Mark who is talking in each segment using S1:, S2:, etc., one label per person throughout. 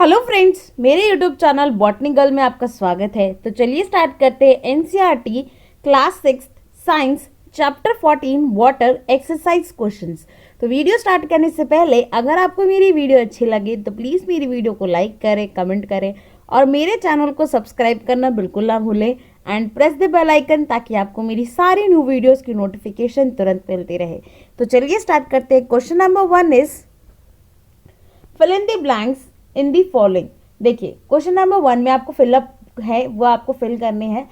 S1: Hello friends, मेरे YouTube channel botany girl में आपका स्वागत है। तो चलिए स्टार्ट करते हैं NCERT class 6 science chapter 14 water exercise questions. तो वीडियो स्टार्ट करने से पहले अगर आपको मेरी वीडियो अच्छी लगे तो प्लीज़ मेरी वीडियो को लाइक करें, कमेंट करें और मेरे चैनल को सब्सक्राइब करना बिल्कुल ना भूलें and press the bell icon ताकि आपको मेरी सारी न्यू वीडियोज़ की नोटिफिकेशन तुरंत मिलती रहे। तो चलिए स्टार्ट करते हैं। Question number 1 is fill in the blanks in the following. देखिए क्वेश्चन नंबर 1 में आपको फिलअप है वो आपको फिल करने हैं।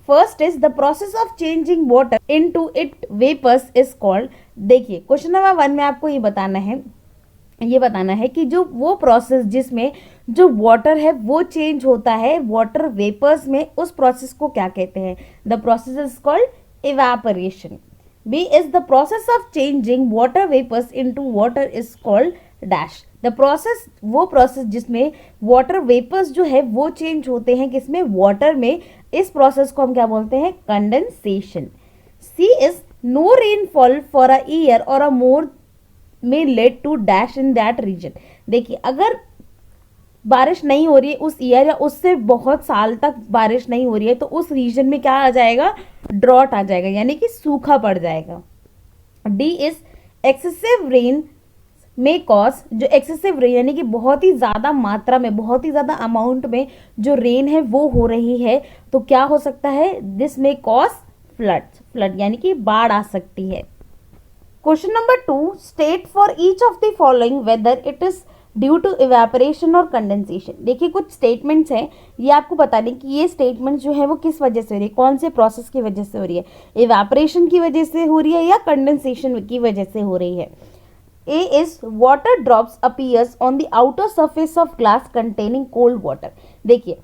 S1: First is the process of changing water into it vapours is called. देखिए क्वेश्चन नंबर 1 में आपको ये बताना है कि जो वो प्रोसेस जिसमें जो वाटर है वो चेंज होता है वाटर वेपर्स में, उस प्रोसेस को क्या कहते हैं। The process is called evaporation. B is the process of changing water vapours into water is called dash. The process वो प्रोसेस जिसमें वाटर वेपर्स जो है वो चेंज होते हैं किसमें, वाटर में, इस प्रोसेस को हम क्या बोलते हैं, condensation. C is no rainfall for a year or a more may lead to dash in that region. देखिए अगर बारिश नहीं हो रही है उस ईयर या उससे बहुत साल तक बारिश नहीं हो रही है तो उस रीजन में क्या आ जाएगा, ड्रॉट आ जाएगा, यानी कि सूखा पड़ जाएगा। डी इज एक्सेसिव रेन में कॉज। जो एक्सेसिव रेन यानी कि बहुत ही ज़्यादा मात्रा में, बहुत ही ज़्यादा अमाउंट में जो रेन है वो हो रही है तो क्या हो सकता है, दिस में कॉज फ्लड यानी कि बाढ़ आ सकती है। Question number 2, state for each of the following whether it is due to evaporation or condensation. देखिए कुछ स्टेटमेंट्स हैं, ये आपको बताने कि ये स्टेटमेंट्स जो है वो किस वजह से हो रही है, कौन से प्रोसेस की वजह से हो रही है, इवेपोरेशन की वजह से हो रही है या कंडेंसेशन की वजह से हो रही है। A is water drops appears on the outer surface of glass containing cold water। देखिए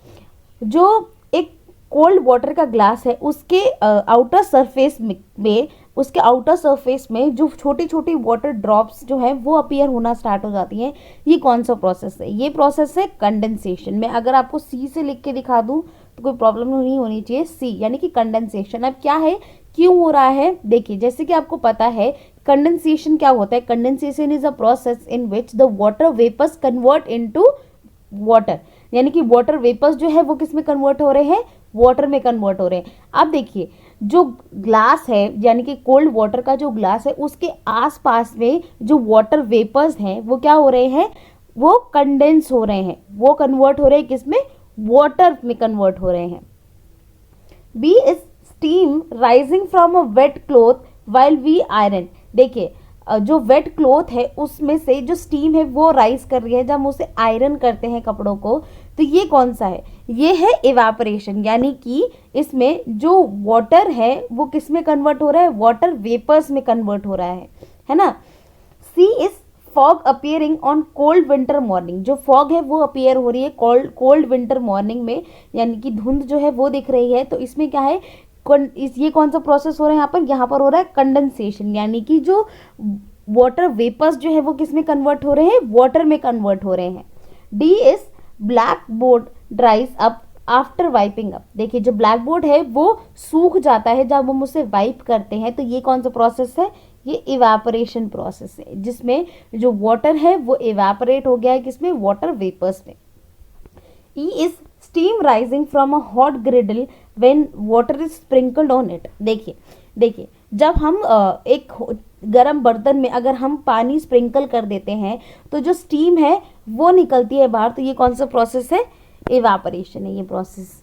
S1: जो एक कोल्ड वाटर का ग्लास है उसके आउटर सरफेस में उसके आउटर सरफेस में जो छोटी छोटी वाटर ड्रॉप्स जो है वो अपीयर होना स्टार्ट हो जाती हैं। ये कौन सा प्रोसेस है, ये प्रोसेस है कंडेंसेशन। मैं अगर आपको सी से लिख के दिखा दूं तो कोई प्रॉब्लम नहीं होनी चाहिए। सी यानी कि कंडेंसेशन। अब क्या है, क्यों हो रहा है, देखिए जैसे कि आपको पता है कंडेंसेशन क्या होता है। Condensation is a process in which the water vapours convert into water, यानी कि वाटर वेपर्स जो है वो किस में कन्वर्ट हो रहे हैं, वाटर में कन्वर्ट हो रहे हैं। अब देखिए जो ग्लास है यानी कि कोल्ड वाटर का जो ग्लास है उसके आसपास में जो वाटर वेपर्स हैं वो क्या हो रहे हैं, वो कंडेंस हो रहे हैं, वो कन्वर्ट हो रहे हैं किसमें, वाटर में कन्वर्ट हो रहे हैं। B is steam rising from a wet cloth while we iron. देखिए जो वेट क्लॉथ है उसमें से जो स्टीम है वो राइज कर रही है जब हम उसे आयरन करते हैं कपड़ों को, तो ये कौन सा है, ये है इवेपोरेशन। यानी कि इसमें जो वाटर है वो किस में कन्वर्ट हो रहा है, वाटर वेपर्स में कन्वर्ट हो रहा है ना। See is fog appearing on cold winter morning. जो फॉग है वो अपीयर हो रही है कोल्ड विंटर मॉर्निंग में, यानी कि धुंध जो है वो दिख रही है। तो इसमें क्या है, ये कौन सा प्रोसेस हो रहा है, यहाँ पर हो रहा है कंडेंसेशन, यानी कि जो वाटर वेपर्स जो है वो किस में कन्वर्ट हो रहे हैं, वाटर में कन्वर्ट हो रहे हैं। D is black board ड्राइज up after wiping up. देखिए जो ब्लैक बोर्ड है वो सूख जाता है जब हम उसे वाइप करते हैं, तो ये कौन सा प्रोसेस है, ये इवेपोरेशन प्रोसेस है जिसमें जो वाटर है वो इवेपोरेट हो गया है किसमें, वाटर वेपर्स में। E is steam rising from a hot ग्रिडल when water is sprinkled on it. देखिए जब हम एक गर्म बर्तन में अगर हम पानी स्प्रिंकल कर देते हैं तो जो स्टीम है वो निकलती है बाहर, तो ये कौन सा प्रोसेस है, इवेपोरेशन है ये process.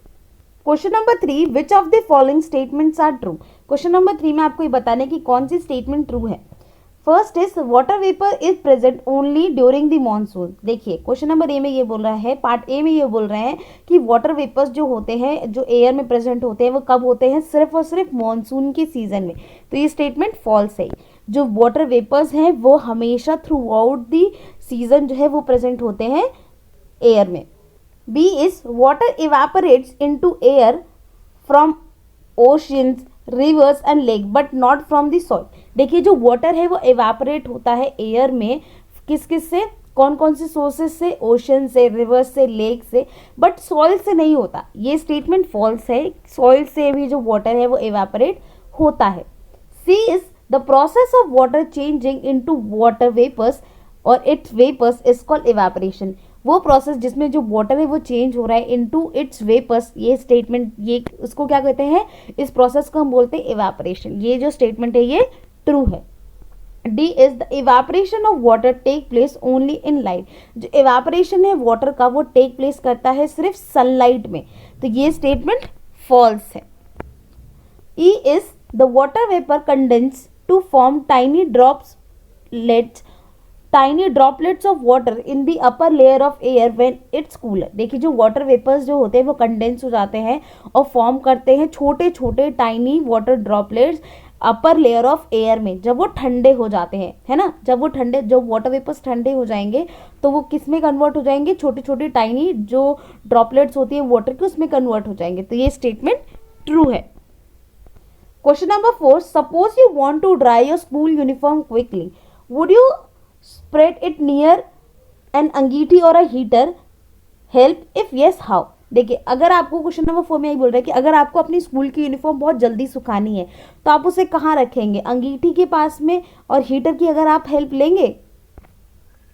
S1: Question number 3, which of the following statements are true. Question number 3 में आपको ये बताने की कौन सी स्टेटमेंट ट्रू है। First is water vapour is present only during the monsoon. देखिए क्वेश्चन नंबर ए में ये बोल रहा है, पार्ट ए में ये बोल रहे हैं कि वाटर वेपर्स जो होते हैं जो एयर में प्रेजेंट होते हैं वो कब होते हैं, सिर्फ और सिर्फ मॉनसून के सीजन में। तो ये स्टेटमेंट फॉल्स है। जो वाटर वेपर्स हैं वो हमेशा थ्रू आउट दी सीजन जो है वो प्रेजेंट होते हैं एयर में। B is water evaporates into air from oceans rivers and lake but not from the soil. देखिए जो वाटर है वो इवेपोरेट होता है एयर में किस किस से, कौन कौन से सोर्सेस से, ओशन से, रिवर्स से, लेक से, बट सॉइल से नहीं होता। ये स्टेटमेंट फॉल्स है, सॉइल से भी जो वाटर है वो इवेपोरेट होता है। See is the process of water changing into water vapours और its vapours is called evaporation. वो प्रोसेस जिसमें जो वाटर है वो चेंज हो रहा है इनटू इट्स वेपर्स, ये स्टेटमेंट, ये उसको क्या कहते हैं, इस प्रोसेस को हम बोलते हैं इवेपोरेशन। ये जो स्टेटमेंट है ये ट्रू है। D is the evaporation of water take place only in light. जो इवेपोरेशन है वाटर का वो टेक प्लेस करता है सिर्फ सनलाइट में, तो ये स्टेटमेंट फॉल्स है। E is the water vapour condense to form tiny droplets of water in the upper layer of air when it's cooler. देखिए जो वाटर वेपर्स जो होते हैं वो कंडेंस हो जाते हैं और फॉर्म करते हैं छोटे छोटे tiny water droplets upper layer of air में, जब वो ठंडे हो जाते हैं, है ना, जब वाटर वेपर्स ठंडे हो जाएंगे तो वो किस में कन्वर्ट हो जाएंगे, छोटी छोटी टाइनी जो ड्रॉपलेट्स होती है वाटर की उसमें कन्वर्ट हो जाएंगे, तो ये स्टेटमेंट ट्रू है। Question number 4, suppose you want to dry your school uniform quickly, would you spread it near an angithi और a heater, help if yes how. देखिए अगर आपको क्वेश्चन नंबर 4 में यही बोल रहा है कि अगर आपको अपनी स्कूल की यूनिफॉर्म बहुत जल्दी सुखानी है तो आप उसे कहाँ रखेंगे, अंगीठी के पास में, और हीटर की अगर आप हेल्प लेंगे,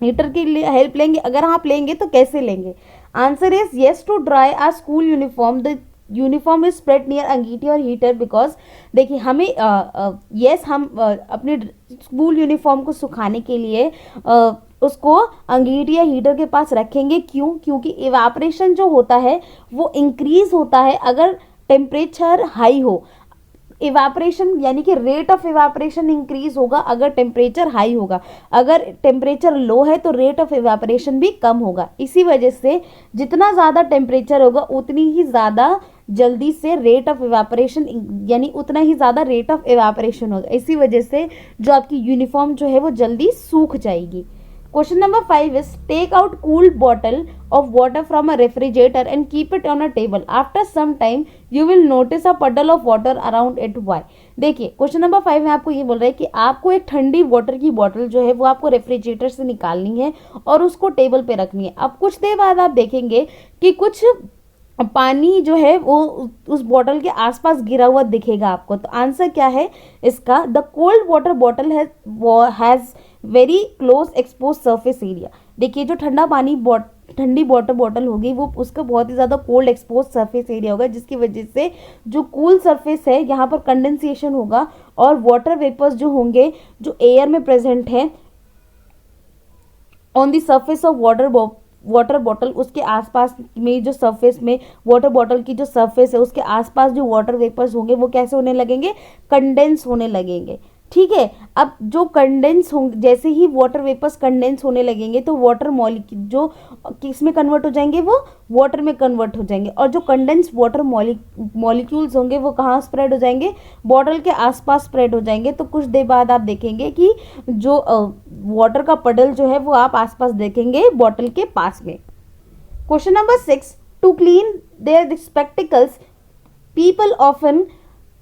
S1: हीटर की हेल्प लेंगे, अगर आप लेंगे तो कैसे लेंगे। Answer is yes, to dry our school uniform the uniform is spread near angithi और हीटर, बिकॉज देखिए हमें यस हम अपने स्कूल यूनिफॉर्म को सुखाने के लिए उसको अंगीठी या हीटर के पास रखेंगे। क्यों? क्योंकि इवेपोरेशन जो होता है वो इंक्रीज होता है अगर टेम्परेचर हाई हो। इवेपोरेशन यानी कि रेट ऑफ इवेपोरेशन इंक्रीज होगा अगर टेम्परेचर हाई होगा, अगर टेम्परेचर लो है तो रेट ऑफ इवेपोरेशन भी कम होगा। इसी वजह से जितना ज़्यादा टेम्परेचर होगा उतनी ही ज़्यादा जल्दी से रेट ऑफ इवेपोरेशन, यानी उतना ही ज़्यादा रेट ऑफ इवेपोरेशन होगा। इसी वजह से जो आपकी यूनिफॉर्म जो है वो जल्दी सूख जाएगी। Question number 5 is take out cool bottle of water from a refrigerator and keep it on a table. After some time you will notice a puddle of water around it. Why? देखिए question number 5 में आपको ये बोल रहा है कि आपको एक ठंडी वाटर की बॉटल जो है वो आपको रेफ्रिजरेटर से निकालनी है और उसको टेबल पे रखनी है। अब कुछ देर बाद आप देखेंगे कि कुछ पानी जो है वो उस बॉटल के आसपास गिरा हुआ दिखेगा आपको। तो आंसर क्या है इसका, the cold water bottle has very close expose surface area. देखिए जो ठंडी वाटर बॉटल होगी वो उसका बहुत ही ज़्यादा कोल्ड एक्सपोज सरफेस एरिया होगा, जिसकी वजह से जो कूल सरफेस है यहाँ पर कंडेंसेशन होगा और वाटर वेपर्स जो होंगे जो एयर में प्रेजेंट है on the surface of water bottle, उसके आसपास में जो सरफेस में वाटर बॉटल की जो सरफेस है उसके आसपास जो वाटर वेपर्स होंगे वो कैसे होने लगेंगे, कंडेंस होने लगेंगे। ठीक है, अब जो कंडेंस होंगे, जैसे ही वाटर वेपर्स कंडेंस होने लगेंगे तो वाटर मॉलिक्यूल जो किस में कन्वर्ट हो जाएंगे, वो वाटर में कन्वर्ट हो जाएंगे, और जो कंडेंस वाटर मॉलिक्यूल्स होंगे वो कहाँ स्प्रेड हो जाएंगे, बॉटल के आसपास स्प्रेड हो जाएंगे। तो कुछ देर बाद आप देखेंगे कि जो वाटर का पडल जो है वो आप आसपास देखेंगे बॉटल के पास में। Question number 6, to clean their spectacles people often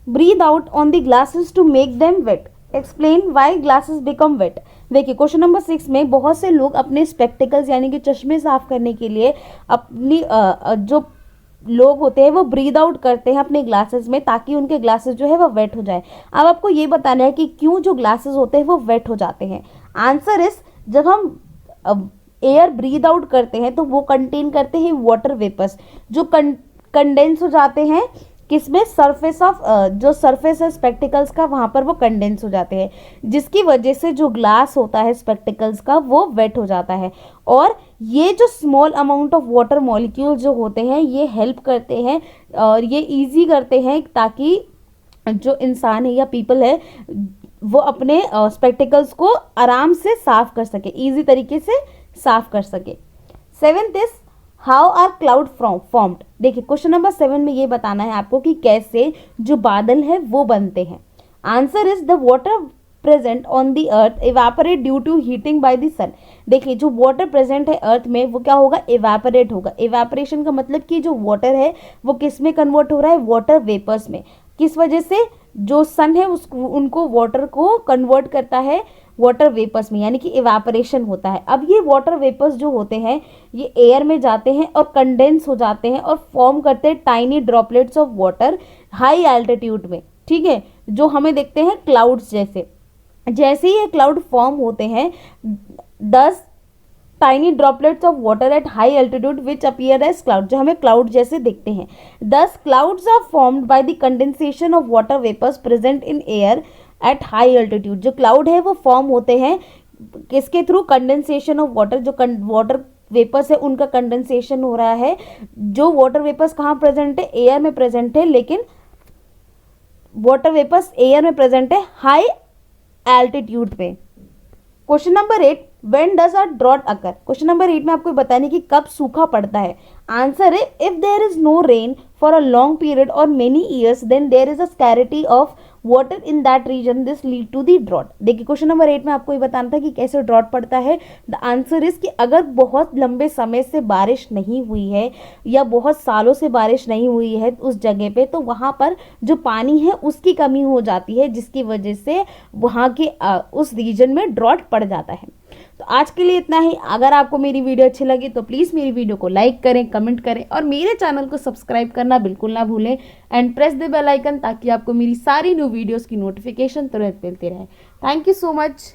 S1: breathe out on the glasses to make them wet. Explain why glasses become wet. देखिए क्वेश्चन नंबर 6 में बहुत से लोग अपने स्पेक्टिकल्स यानी कि चश्मे साफ करने के लिए अपनी जो लोग होते हैं वो ब्रीद आउट करते हैं अपने ग्लासेस में ताकि उनके ग्लासेस जो है वो वेट हो जाए। अब आपको ये बताना है कि क्यों जो ग्लासेस होते हैं वो वेट हो जाते हैं। आंसर इज, जब हम एयर ब्रीद आउट करते हैं तो वो कंटेन करते हैं वाटर वेपर्स जो कंडेंस हो जाते हैं किसमें, सरफेस ऑफ जो सरफेस है स्पेक्टिकल्स का वहाँ पर वो कंडेंस हो जाते हैं, जिसकी वजह से जो ग्लास होता है स्पेक्टिकल्स का वो वेट हो जाता है। और ये जो small amount of water molecule जो होते हैं ये हेल्प करते हैं और ये इजी करते हैं ताकि जो इंसान है या पीपल है वो अपने स्पेक्टिकल्स को आराम से साफ कर सके, ईजी तरीके से साफ कर सके। 7th is how are cloud formed. देखिए क्वेश्चन नंबर 7 में ये बताना है आपको कि कैसे जो बादल है वो बनते हैं। Answer is, the water present on the earth evaporate due to heating by the sun. देखिए जो वाटर प्रेजेंट है अर्थ में वो क्या होगा, इवेपोरेट होगा। इवेपोरेशन का मतलब कि जो वाटर है वो किस में कन्वर्ट हो रहा है, वाटर वेपर्स में। किस वजह से, जो सन है उनको वाटर को कन्वर्ट करता है वाटर वेपर्स में, यानी कि इवेपोरेशन होता है। अब ये वाटर वेपर्स जो होते हैं ये एयर में जाते हैं और कंडेंस हो जाते हैं और फॉर्म करते हैं tiny droplets of water high altitude में। ठीक है, जो हमें देखते हैं क्लाउड्स जैसे। जैसे ही ये क्लाउड फॉर्म होते हैं 10 tiny droplets of water at high altitude which appear as cloud, जो हमें क्लाउड जैसे दिखते हैं। Thus clouds are formed by the condensation of water vapours present in air at high altitude. जो क्लाउड है वो फॉर्म होते हैं किसके थ्रू? कंडेंसेशन ऑफ वाटर, जो वाटर वेपर्स है उनका कंडेंसेशन हो रहा है। जो वाटर वेपर्स कहाँ प्रेजेंट है? एयर में प्रेजेंट है, लेकिन वाटर वेपर्स एयर में प्रेजेंट है हाई एल्टीट्यूड पे। Question number 8, when does a drought occur? Question number 8 में आपको बताने की कब सूखा पड़ता है। आंसर है if there is no rain for a long period और many years then there is a scarcity of water in that region, this lead to the drought. देखिए क्वेश्चन नंबर 8 में आपको ये बताना था कि कैसे ड्रॉट पड़ता है। द आंसर इज कि अगर बहुत लंबे समय से बारिश नहीं हुई है या बहुत सालों से बारिश नहीं हुई है उस जगह पे, तो वहाँ पर जो पानी है उसकी कमी हो जाती है, जिसकी वजह से वहाँ के उस रीजन में ड्रॉट पड़ जाता है। तो आज के लिए इतना ही। अगर आपको मेरी वीडियो अच्छी लगी तो प्लीज़ मेरी वीडियो को लाइक करें, कमेंट करें और मेरे चैनल को सब्सक्राइब करना बिल्कुल ना भूलें and press the bell icon, ताकि आपको मेरी सारी न्यू वीडियोस की नोटिफिकेशन तुरंत मिलती रहे। Thank you so much.